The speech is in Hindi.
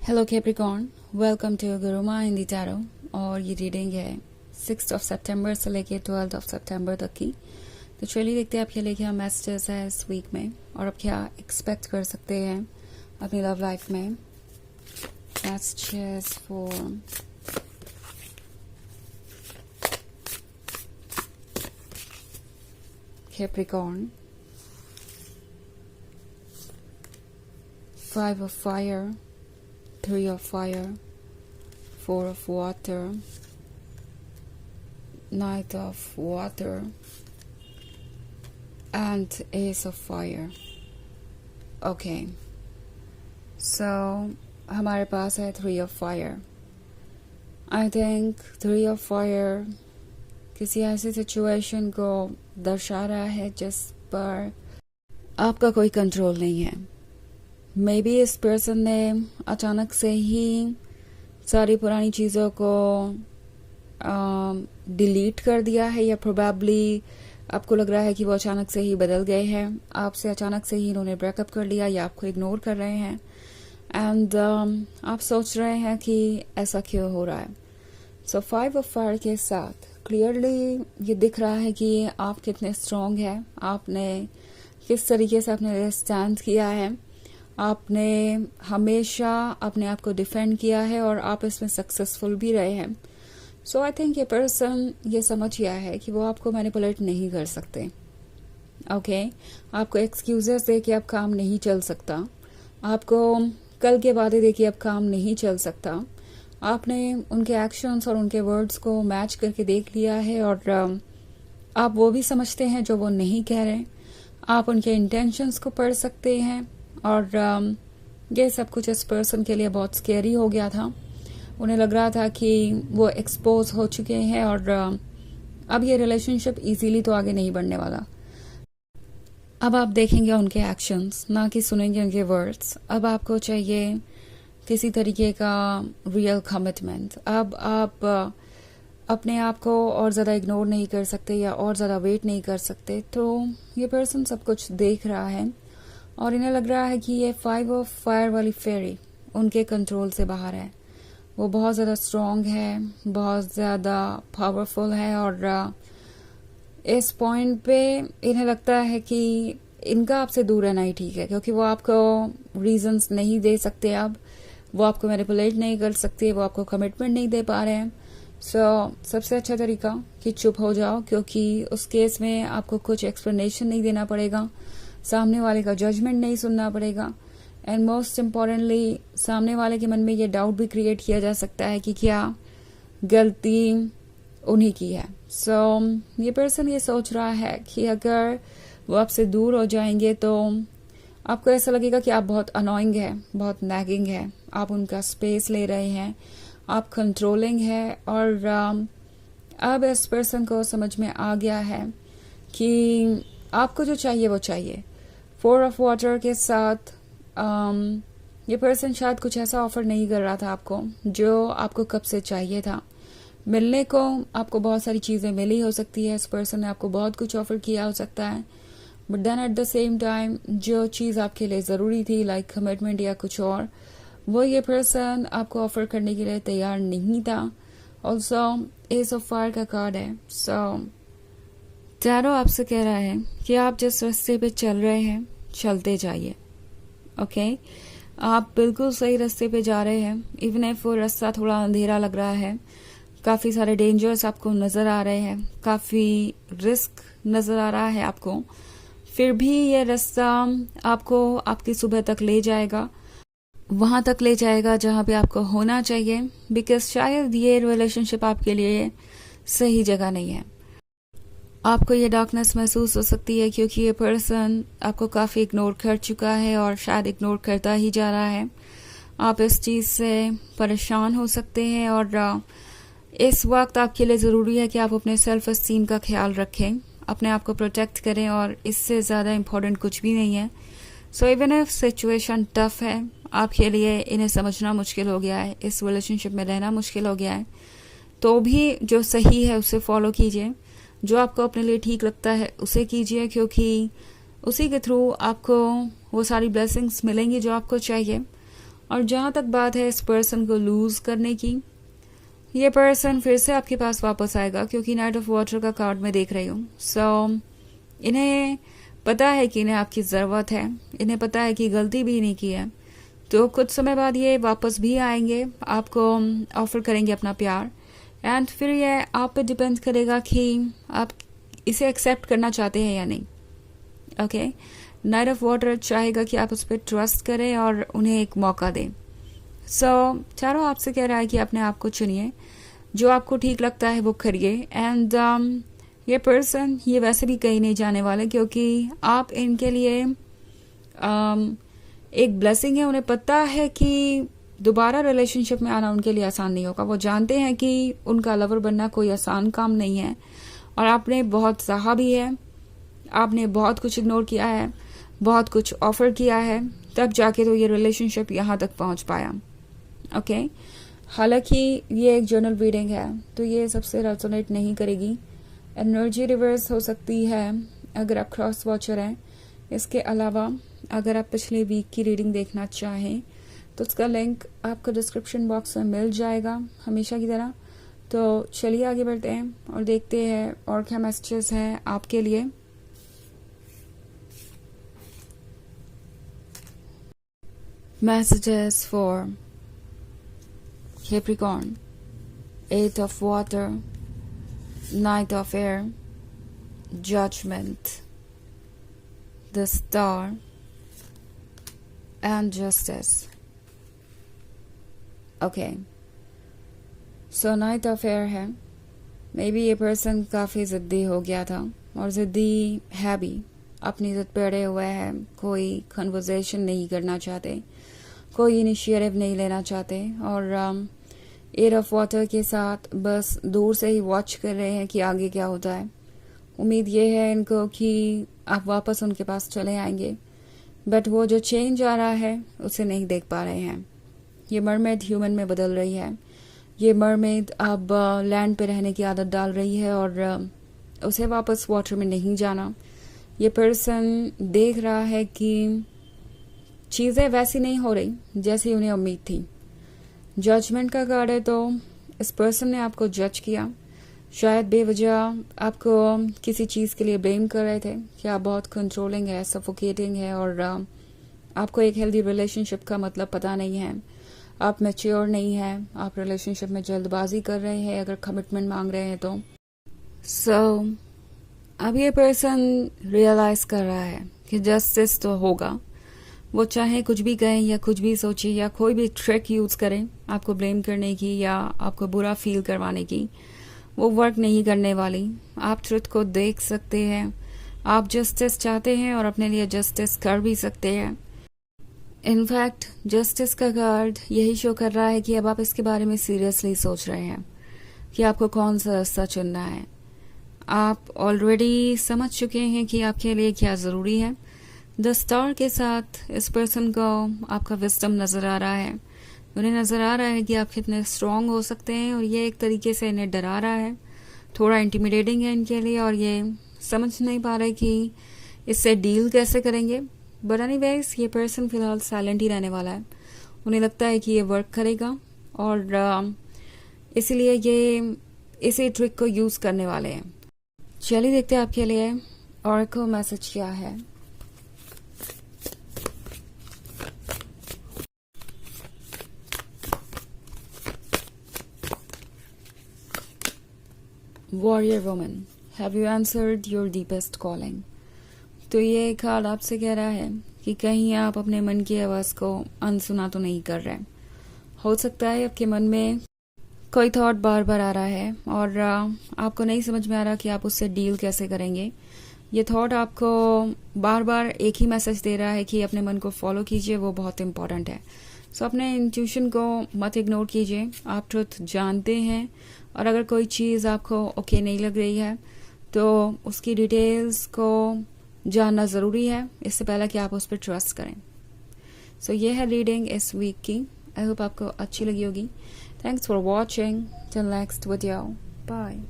Hello Capricorn, welcome to Guruma in the tarot. और ये रीडिंग है 6 सितंबर से लेके 12 सितंबर तक की। तो चलिए देखते हैं आप क्या लेके मैसेजेस है इस वीक में और आप क्या एक्सपेक्ट कर सकते हैं अपनी लव लाइफ में। Messages for Capricorn. 5 of fire, 3 of fire, 4 of water, Knight of water, and Ace of fire. Okay, so हमारे पास है 3 of fire. I think 3 of fire किसी ऐसी सिचुएशन को दर्शा रहा है जिस पर आपका कोई कंट्रोल नहीं है। मे बी इस पर्सन ने अचानक से ही सारी पुरानी चीज़ों को डिलीट कर दिया है, या प्रोबेबली आपको लग रहा है कि वो अचानक से ही बदल गए हैं, आपसे अचानक से ही इन्होंने ब्रेकअप कर लिया या आपको इग्नोर कर रहे हैं। एंड आप सोच रहे हैं कि ऐसा क्यों हो रहा है। सो 5 ऑफ फायर के साथ क्लियरली ये दिख रहा है कि आप कितने स्ट्रांग हैं, आपने किस तरीके से अपने स्टैंड किया है, आपने हमेशा अपने आप को डिफेंड किया है और आप इसमें सक्सेसफुल भी रहे हैं। सो आई थिंक ये पर्सन ये समझ गया है कि वो आपको मैनिपुलेट नहीं कर सकते। ओके, आपको एक्सक्यूजेस दे के अब काम नहीं चल सकता, आपको कल के वादे दे के अब काम नहीं चल सकता। आपने उनके एक्शंस और उनके वर्ड्स को मैच करके देख लिया है और आप वो भी समझते हैं जो वो नहीं कह रहे। आप उनके इंटेंशंस को पढ़ सकते हैं और ये सब कुछ इस पर्सन के लिए बहुत स्केरी हो गया था। उन्हें लग रहा था कि वो एक्सपोज हो चुके हैं और अब ये रिलेशनशिप इजीली तो आगे नहीं बढ़ने वाला। अब आप देखेंगे उनके एक्शंस, ना कि सुनेंगे उनके वर्ड्स। अब आपको चाहिए किसी तरीके का रियल कमिटमेंट। अब आप अपने आप को और ज़्यादा इग्नोर नहीं कर सकते या और ज़्यादा वेट नहीं कर सकते। तो ये पर्सन सब कुछ देख रहा है और इन्हें लग रहा है कि ये 5 ऑफ फायर वाली फेरी उनके कंट्रोल से बाहर है। वो बहुत ज़्यादा स्ट्रॉन्ग है, बहुत ज़्यादा पावरफुल है और इस पॉइंट पे इन्हें लगता है कि इनका आपसे दूर रहना ही ठीक है, क्योंकि वो आपको रीजंस नहीं दे सकते। अब वो आपको मैनिपुलेट नहीं कर सकते, वो आपको कमिटमेंट नहीं दे पा रहे हैं। सबसे अच्छा तरीका कि चुप हो जाओ, क्योंकि उस केस में आपको कुछ एक्सप्लेनेशन नहीं देना पड़ेगा, सामने वाले का जजमेंट नहीं सुनना पड़ेगा। एंड मोस्ट इम्पॉर्टेंटली सामने वाले के मन में ये डाउट भी क्रिएट किया जा सकता है कि क्या गलती उन्हीं की है। ये पर्सन ये सोच रहा है कि अगर वो आपसे दूर हो जाएंगे तो आपको ऐसा लगेगा कि आप बहुत अनोइंग है, बहुत नैगिंग है, आप उनका स्पेस ले रहे हैं, आप कंट्रोलिंग है। और अब इस पर्सन को समझ में आ गया है कि आपको जो चाहिए वो चाहिए। 4 ऑफ वाटर के साथ ये पर्सन शायद कुछ ऐसा ऑफर नहीं कर रहा था आपको जो आपको कब से चाहिए था। मिलने को आपको बहुत सारी चीज़ें मिली हो सकती है, इस पर्सन ने आपको बहुत कुछ ऑफर किया हो सकता है, but then at the same time जो चीज़ आपके लिए ज़रूरी थी लाइक कमिटमेंट या कुछ और, वो ये पर्सन आपको ऑफर करने के लिए तैयार नहीं था। ऑल्सो एस ऑफ फायर का कार्ड है। टैरो आपसे कह रहा है कि आप जिस रास्ते पे चल रहे हैं चलते जाइए। ओके, आप बिल्कुल सही रास्ते पे जा रहे हैं। इवन इफ वो रास्ता थोड़ा अंधेरा लग रहा है, काफ़ी सारे डेंजर्स आपको नज़र आ रहे हैं, काफ़ी रिस्क नज़र आ रहा है आपको, फिर भी ये रास्ता आपको आपकी सुबह तक ले जाएगा, वहाँ तक ले जाएगा जहाँ पे आपको होना चाहिए। बिकॉज शायद ये रिलेशनशिप आपके लिए सही जगह नहीं है। आपको ये डार्कनेस महसूस हो सकती है क्योंकि ये पर्सन आपको काफ़ी इग्नोर कर चुका है और शायद इग्नोर करता ही जा रहा है। आप इस चीज़ से परेशान हो सकते हैं और इस वक्त आपके लिए ज़रूरी है कि आप अपने सेल्फ एस्टीम का ख्याल रखें, अपने आप को प्रोटेक्ट करें, और इससे ज़्यादा इम्पोर्टेंट कुछ भी नहीं है। So even if situation tough है आपके लिए, इन्हें समझना मुश्किल हो गया है, इस रिलेशनशिप में रहना मुश्किल हो गया है, तो भी जो सही है उसे फॉलो कीजिए, जो आपको अपने लिए ठीक लगता है उसे कीजिए, क्योंकि उसी के थ्रू आपको वो सारी ब्लेसिंग्स मिलेंगी जो आपको चाहिए। और जहाँ तक बात है इस पर्सन को लूज करने की, ये पर्सन फिर से आपके पास वापस आएगा, क्योंकि नाइट ऑफ वाटर का कार्ड मैं देख रही हूँ। सो इन्हें पता है कि इन्हें आपकी ज़रूरत है, इन्हें पता है कि गलती भी नहीं की है, तो कुछ समय बाद ये वापस भी आएंगे, आपको ऑफर करेंगे अपना प्यार। एंड फिर ये आप पे डिपेंड करेगा कि आप इसे एक्सेप्ट करना चाहते हैं या नहीं। ओके, नाइट ऑफ वाटर चाहेगा कि आप उस पर ट्रस्ट करें और उन्हें एक मौका दें। सो चारों आपसे कह रहा है कि अपने आप को चुनिए, जो आपको ठीक लगता है वो करिए। एंड ये पर्सन ये वैसे भी कहीं नहीं जाने वाले, क्योंकि आप इनके लिए एक ब्लेसिंग है। उन्हें पता है कि दोबारा रिलेशनशिप में आना उनके लिए आसान नहीं होगा। वो जानते हैं कि उनका लवर बनना कोई आसान काम नहीं है, और आपने बहुत सहा भी है, आपने बहुत कुछ इग्नोर किया है, बहुत कुछ ऑफर किया है, तब जाके तो ये रिलेशनशिप यहाँ तक पहुँच पाया। ओके, हालांकि ये एक जर्नल रीडिंग है, तो ये सबसे रेजोनेट नहीं करेगी। एनर्जी रिवर्स हो सकती है अगर आप क्रॉस वॉचर हैं। इसके अलावा अगर आप पिछले वीक की रीडिंग देखना चाहें तो उसका लिंक आपको डिस्क्रिप्शन बॉक्स में मिल जाएगा, हमेशा की तरह। तो चलिए आगे बढ़ते हैं और देखते हैं और क्या मैसेजेस हैं आपके लिए। Messages for Capricorn, 8 of water, Knight of air, Judgment, the Star and Justice. Okay, so Knight of air है। मे बी ये पर्सन काफ़ी ज़िद्दी हो गया था और ज़िद्दी है भी, अपनी ज़िद पे अड़े हुए हैं, कोई कन्वर्सेशन नहीं करना चाहते, कोई इनिशिएटिव नहीं लेना चाहते, और एयर ऑफ वाटर के साथ बस दूर से ही वॉच कर रहे हैं कि आगे क्या होता है। उम्मीद ये है इनको कि आप वापस उनके पास चले आएंगे, बट वो जो चेंज आ रहा है उसे नहीं देख पा रहे हैं। ये मरमेड ह्यूमन में बदल रही है, ये मरमेड अब लैंड पे रहने की आदत डाल रही है और उसे वापस वाटर में नहीं जाना। ये पर्सन देख रहा है कि चीज़ें वैसी नहीं हो रही जैसी उन्हें उम्मीद थी। जजमेंट का कार्ड है, तो इस पर्सन ने आपको जज किया, शायद बेवजह आपको किसी चीज़ के लिए ब्लेम कर रहे थे कि आप बहुत कंट्रोलिंग है, सफोकेटिंग है, और आपको एक हेल्दी रिलेशनशिप का मतलब पता नहीं है, आप मैच्योर नहीं हैं, आप रिलेशनशिप में जल्दबाजी कर रहे हैं अगर कमिटमेंट मांग रहे हैं तो। सो अब ये पर्सन रियलाइज कर रहा है कि जस्टिस तो होगा। वो चाहे कुछ भी कहें या कुछ भी सोचे या कोई भी ट्रिक यूज़ करें आपको ब्लेम करने की या आपको बुरा फील करवाने की, वो वर्क नहीं करने वाली। आप ट्रुथ को देख सकते हैं, आप जस्टिस चाहते हैं और अपने लिए जस्टिस कर भी सकते हैं। इनफैक्ट जस्टिस का कार्ड यही शो कर रहा है कि अब आप इसके बारे में सीरियसली सोच रहे हैं कि आपको कौन सा रास्ता चुनना है। आप ऑलरेडी समझ चुके हैं कि आपके लिए क्या ज़रूरी है। द स्टार के साथ इस पर्सन को आपका विजडम नज़र आ रहा है, उन्हें नज़र आ रहा है कि आप कितने स्ट्रांग हो सकते हैं, और ये एक तरीके से इन्हें डरा रहा है, थोड़ा इंटिमिडेटिंग है इनके लिए, और ये समझ नहीं पा रहे कि इससे डील कैसे करेंगे। बट एनीवेज ये पर्सन फिलहाल साइलेंट ही रहने वाला है। उन्हें लगता है कि ये वर्क करेगा और इसीलिए ये इसी ट्रिक को यूज़ करने वाले हैं। चलिए देखते हैं आपके लिए ऑरेकल मैसेज क्या है। Warrior woman, have you answered your deepest calling. तो ये कार्ड आपसे कह रहा है कि कहीं आप अपने मन की आवाज़ को अनसुना तो नहीं कर रहे। हो सकता है आपके मन में कोई थॉट बार बार आ रहा है और आपको नहीं समझ में आ रहा कि आप उससे डील कैसे करेंगे। ये थॉट आपको बार बार एक ही मैसेज दे रहा है कि अपने मन को फॉलो कीजिए, वो बहुत इंपॉर्टेंट है। सो अपने इंट्यूशन को मत इग्नोर कीजिए। आप ट्रुथ जानते हैं और अगर कोई चीज़ आपको ओके नहीं लग रही है तो उसकी डिटेल्स को जानना ज़रूरी है इससे पहले कि आप उस पर ट्रस्ट करें। सो ये है रीडिंग इस वीक की। आई होप आपको अच्छी लगी होगी। Thanks for watching. Till next video, bye.